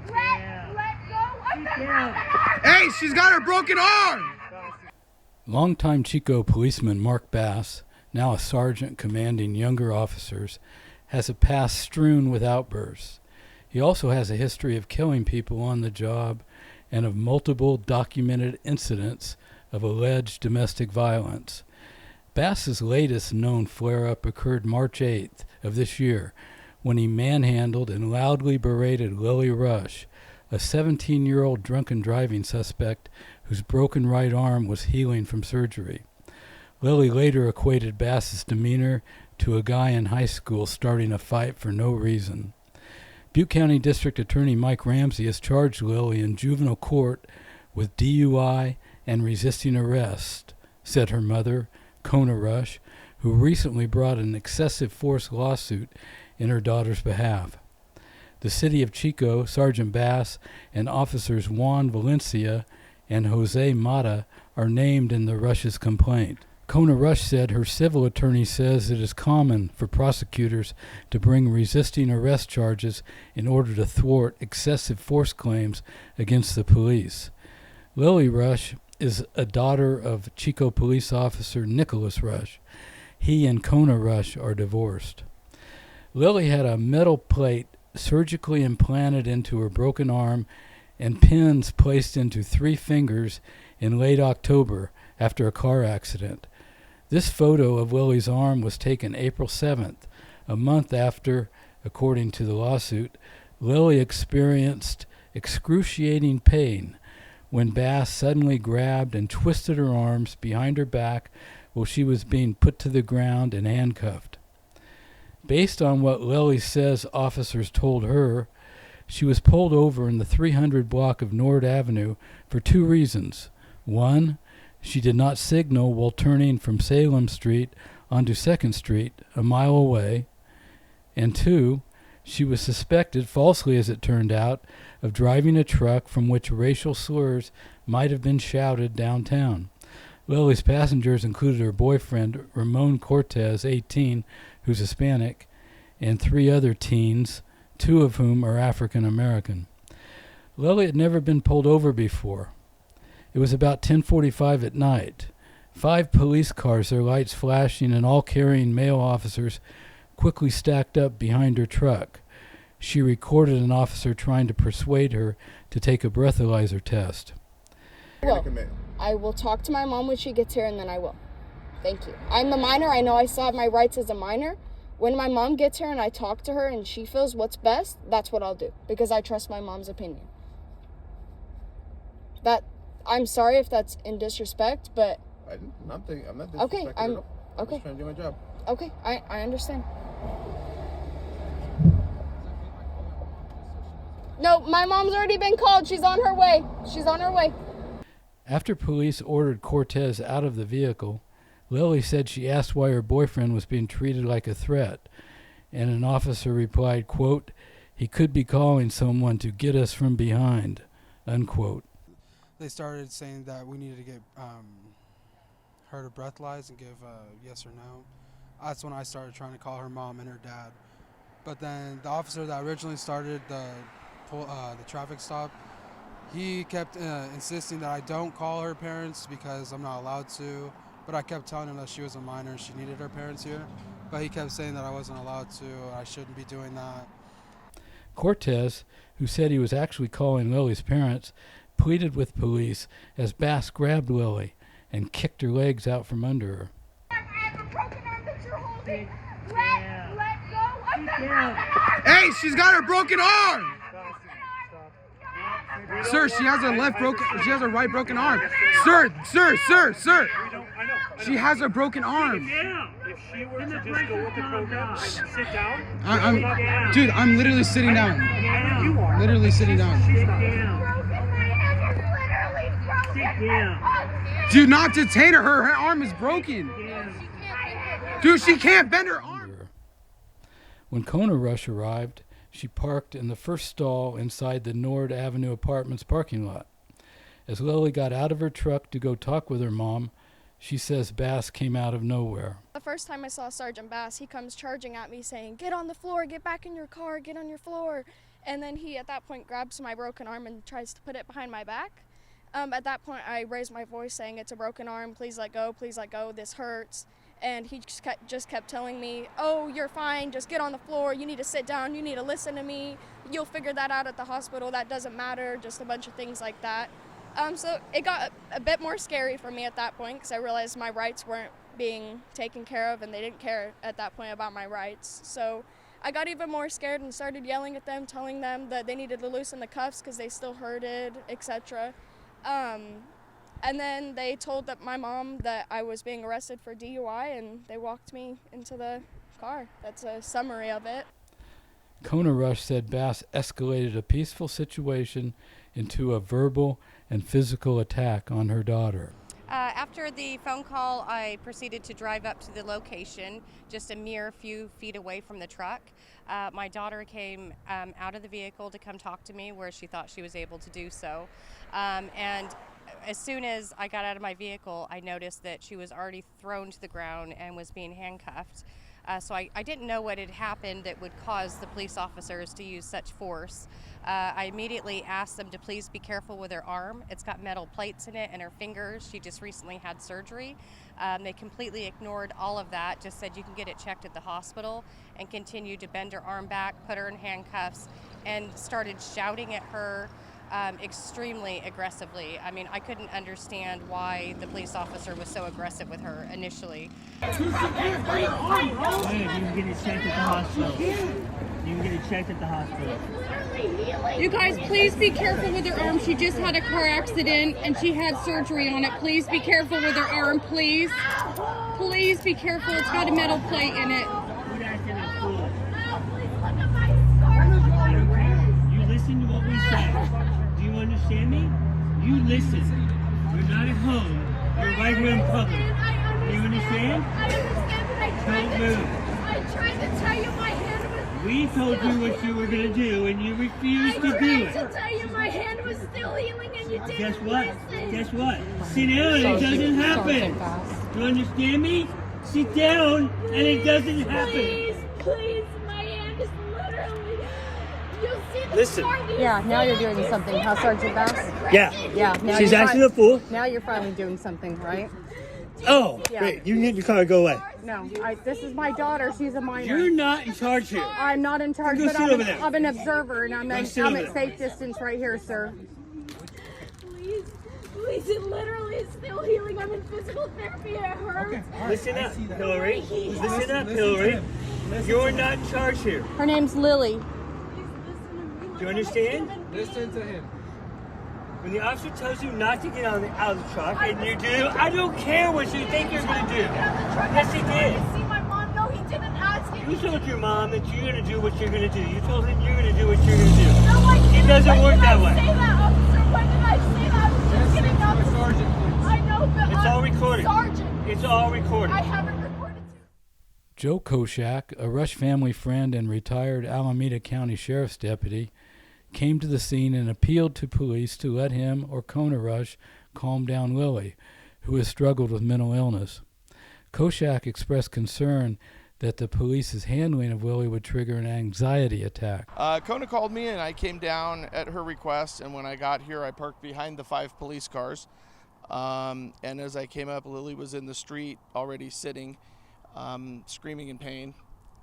Let go of the Hey, she's got her broken arm! Longtime Chico policeman Mark Bass, now a sergeant commanding younger officers, has a past strewn with outbursts. He also has a history of killing people on the job and of multiple documented incidents of alleged domestic violence. Bass's latest known flare-up occurred March 8th of this year when he manhandled and loudly berated Lily Rush, a 17-year-old drunken driving suspect whose broken right arm was healing from surgery. Lily later equated Bass's demeanor to a guy in high school starting a fight for no reason. Butte County District Attorney Mike Ramsey has charged Lily in juvenile court with DUI and resisting arrest, said her mother, Kona Rush, who recently brought an excessive force lawsuit in her daughter's behalf. The city of Chico, Sergeant Bass, and officers Juan Valencia and Jose Mata are named in the Rush's complaint. Kona Rush said her civil attorney says it is common for prosecutors to bring resisting arrest charges in order to thwart excessive force claims against the police. Lily Rush is a daughter of Chico police officer Nicholas Rush. He and Kona Rush are divorced. Lily had a metal plate surgically implanted into her broken arm and pins placed into 3 fingers in late October after a car accident. This photo of Lily's arm was taken April 7th, a month after, according to the lawsuit, Lily experienced excruciating pain when Bass suddenly grabbed and twisted her arms behind her back while she was being put to the ground and handcuffed. Based on what Lily says officers told her, she was pulled over in the 300 block of Nord Avenue for 2 reasons. 1, she did not signal while turning from Salem Street onto 2nd Street, a mile away. And 2, she was suspected, falsely as it turned out, of driving a truck from which racial slurs might have been shouted downtown. Lily's passengers included her boyfriend, Ramon Cortez, 18, who's Hispanic, and 3 other teens, 2 of whom are African American. Lily had never been pulled over before. It was about 10:45 at night. 5 police cars, their lights flashing and all carrying male officers, quickly stacked up behind her truck. She recorded an officer trying to persuade her to take a breathalyzer test. I will talk to my mom when she gets here, and then I will. Thank you. I'm a minor. I know I still have my rights as a minor. When my mom gets here and I talk to her and she feels what's best, that's what I'll do, because I trust my mom's opinion. I'm sorry if that's in disrespect, but I'm not disrespecting okay. at all. I'm Okay. just trying to do my job. Okay, I understand. No, my mom's already been called. She's on her way. After police ordered Cortez out of the vehicle, Lily said she asked why her boyfriend was being treated like a threat, and an officer replied, quote, "He could be calling someone to get us from behind," unquote. They started saying that we needed to get her to breathalyze and give a yes or no. That's when I started trying to call her mom and her dad. But then the officer that originally started the traffic stop, he kept insisting that I don't call her parents because I'm not allowed to. But I kept telling him that she was a minor and she needed her parents here. But he kept saying that I wasn't allowed to, I shouldn't be doing that. Cortez, who said he was actually calling Lily's parents, pleaded with police as Bass grabbed Lily and kicked her legs out from under her. I have a broken arm that you're holding. Let go of the broken arm. Hey, she's got her broken arm! Sir, she has her right broken arm. Sir. She has a broken arm. If she were to just go with the program and sit down, Dude, I'm literally sitting down. You are. Literally sitting down. Sit down. Do not detain her. Her arm is broken. Dude, she can't bend her arm. When Kona Rush arrived, she parked in the first stall inside the Nord Avenue Apartments parking lot. As Lily got out of her truck to go talk with her mom, she says Bass came out of nowhere. The first time I saw Sergeant Bass, he comes charging at me saying, "Get on the floor, get back in your car, get on your floor." And then he, at that point, grabs my broken arm and tries to put it behind my back. At that point, I raised my voice saying, "It's a broken arm, please let go, this hurts." And he just kept telling me, "Oh, you're fine, just get on the floor, you need to sit down, you need to listen to me, you'll figure that out at the hospital, that doesn't matter," just a bunch of things like that. So it got a bit more scary for me at that point because I realized my rights weren't being taken care of and they didn't care at that point about my rights. So I got even more scared and started yelling at them, telling them that they needed to loosen the cuffs because they still hurted, etc. And then they told my mom that I was being arrested for DUI, and they walked me into the car. That's a summary of it. Kona Rush said Bass escalated a peaceful situation into a verbal and physical attack on her daughter. After the phone call, I proceeded to drive up to the location, just a mere few feet away from the truck. My daughter came out of the vehicle to come talk to me where she thought she was able to do so. And as soon as I got out of my vehicle, I noticed that she was already thrown to the ground and was being handcuffed. So I didn't know what had happened that would cause the police officers to use such force. I immediately asked them to please be careful with her arm. It's got metal plates in it and her fingers. She just recently had surgery. They completely ignored all of that, just said you can get it checked at the hospital, and continued to bend her arm back, put her in handcuffs, and started shouting at her extremely aggressively. I mean, I couldn't understand why the police officer was so aggressive with her initially. You can get it checked at the hospital. You can get it checked at the hospital. You guys, please be careful with her arm. She just had a car accident and she had surgery on it. Please be careful with her arm, please. Please be careful. It's got a metal plate in it. Quit acting a fool. You listen to what we say. Do you understand me? You listen. You're not at home. You're right here in public. You understand? I understand, but I Don't move. tried to tell you my hand was... We told you what you were going to do, and you refused to do I tried to it. tell you my hand was still healing, and you didn't Guess what? listen. Guess what? Sit down and it doesn't happen. You understand me? Sit down and it doesn't happen. Please, my hand is literally... You'll see the Listen. scar. Yeah, now you're doing something, huh, Sergeant Bass? Yeah. Yeah, now She's you're acting a fool. Now you're finally doing something, right? Oh, Yeah. great. You can get in your car and go away. No, this is my daughter. She's a minor. You're not in charge here. I'm not in charge, Go but sit over there. I'm an observer, and I'm sit at over there. safe distance right here, sir. Please, it literally is still healing. I'm in physical therapy. It hurts. Listen up, Hillary. Listen up, Hillary. You're not in charge here. Her name's Lily. Do you understand? Listen to him. When the officer tells you not to get out of the truck and you do, I don't care what you think you're going to do. Yes, he did. See my mom? No, he didn't ask me. You told your mom that you're going to do what you're going to do. You told him you're going to do what you're going to do. No, I didn't. It doesn't When work did that I way. say that, officer? When did I say that? I was just getting up. Sergeant, please. I know, but It's all recorded. Sergeant. It's all recorded. I haven't recorded. Joe Koshak, a Rush family friend and retired Alameda County Sheriff's deputy, came to the scene and appealed to police to let him or Kona Rush calm down Lily, who has struggled with mental illness. Koshak expressed concern that the police's handling of Lily would trigger an anxiety attack. Kona called me and I came down at her request, and when I got here I parked behind the 5 police cars, and as I came up, Lily was in the street already sitting, screaming in pain,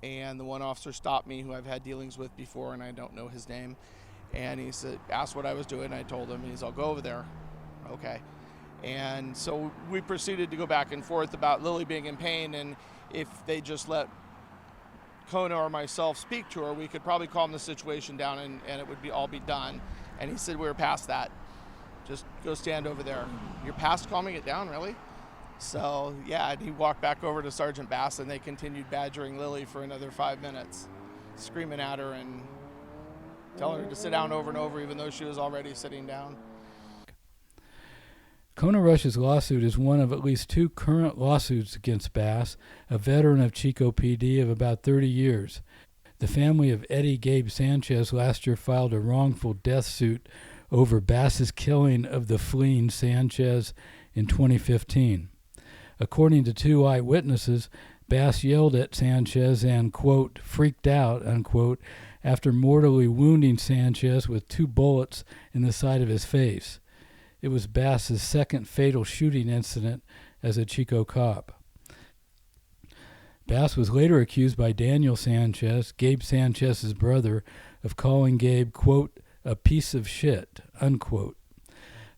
and the one officer stopped me who I've had dealings with before and I don't know his name, and he said, asked what I was doing. I told him, and he's, I'll go over there. Okay. And so we proceeded to go back and forth about Lily being in pain, and if they just let Kona or myself speak to her, we could probably calm the situation down and it would all be done. And he said, we're past that. Just go stand over there. You're past calming it down, really? So, yeah, and he walked back over to Sergeant Bass, and they continued badgering Lily for another 5 minutes, screaming at her and telling her to sit down over and over, even though she was already sitting down. Kona Rush's lawsuit is one of at least 2 current lawsuits against Bass, a veteran of Chico PD of about 30 years. The family of Eddie Gabe Sanchez last year filed a wrongful death suit over Bass's killing of the fleeing Sanchez in 2015. According to 2 eyewitnesses, Bass yelled at Sanchez and, quote, freaked out, unquote, after mortally wounding Sanchez with 2 bullets in the side of his face. It was Bass's second fatal shooting incident as a Chico cop. Bass was later accused by Daniel Sanchez, Gabe Sanchez's brother, of calling Gabe, quote, a piece of shit, unquote.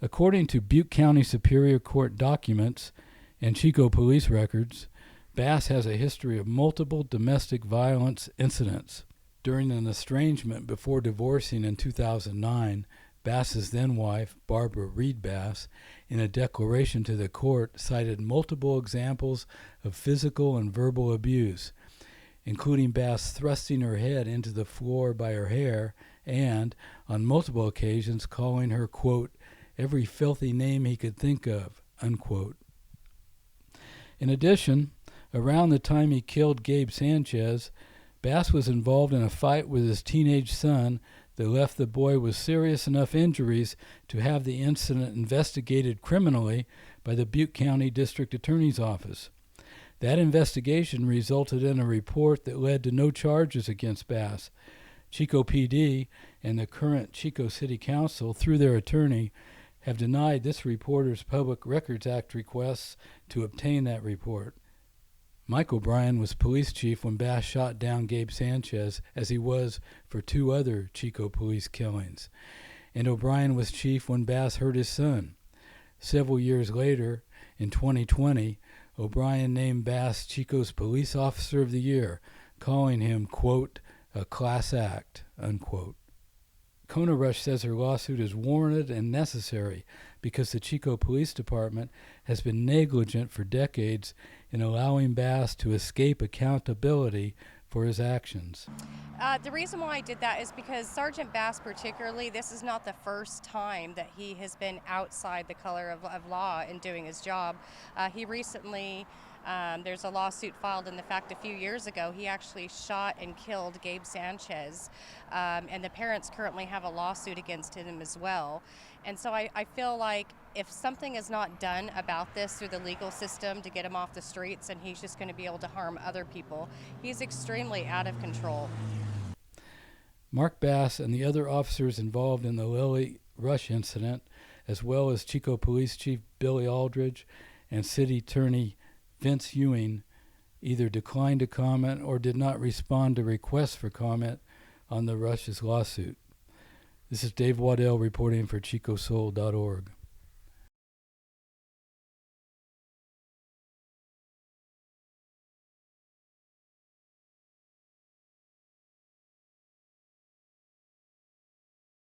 According to Butte County Superior Court documents and Chico police records, Bass has a history of multiple domestic violence incidents. During an estrangement before divorcing in 2009, Bass's then-wife, Barbara Reed Bass, in a declaration to the court, cited multiple examples of physical and verbal abuse, including Bass thrusting her head into the floor by her hair and, on multiple occasions, calling her, quote, every filthy name he could think of, unquote. In addition, around the time he killed Gabe Sanchez, Bass was involved in a fight with his teenage son that left the boy with serious enough injuries to have the incident investigated criminally by the Butte County District Attorney's Office. That investigation resulted in a report that led to no charges against Bass. Chico PD and the current Chico City Council, through their attorney, have denied this reporter's Public Records Act requests to obtain that report. Mike O'Brien was police chief when Bass shot down Gabe Sanchez, as he was for 2 other Chico police killings. And O'Brien was chief when Bass hurt his son. Several years later, in 2020, O'Brien named Bass Chico's Police Officer of the Year, calling him, quote, a class act, unquote. Kona Rush says her lawsuit is warranted and necessary because the Chico Police Department has been negligent for decades in allowing Bass to escape accountability for his actions. The reason why I did that is because Sergeant Bass particularly, this is not the first time that he has been outside the color of law in doing his job. He recently, there's a lawsuit filed in the fact a few years ago, he actually shot and killed Gabe Sanchez, and the parents currently have a lawsuit against him as well. And so I feel like if something is not done about this through the legal system to get him off the streets and he's just going to be able to harm other people, he's extremely out of control. Mark Bass and the other officers involved in the Lily Rush incident, as well as Chico Police Chief Billy Aldridge and City Attorney Vince Ewing, either declined to comment or did not respond to requests for comment on the Rush's lawsuit. This is Dave Waddell reporting for ChicoSoul.org.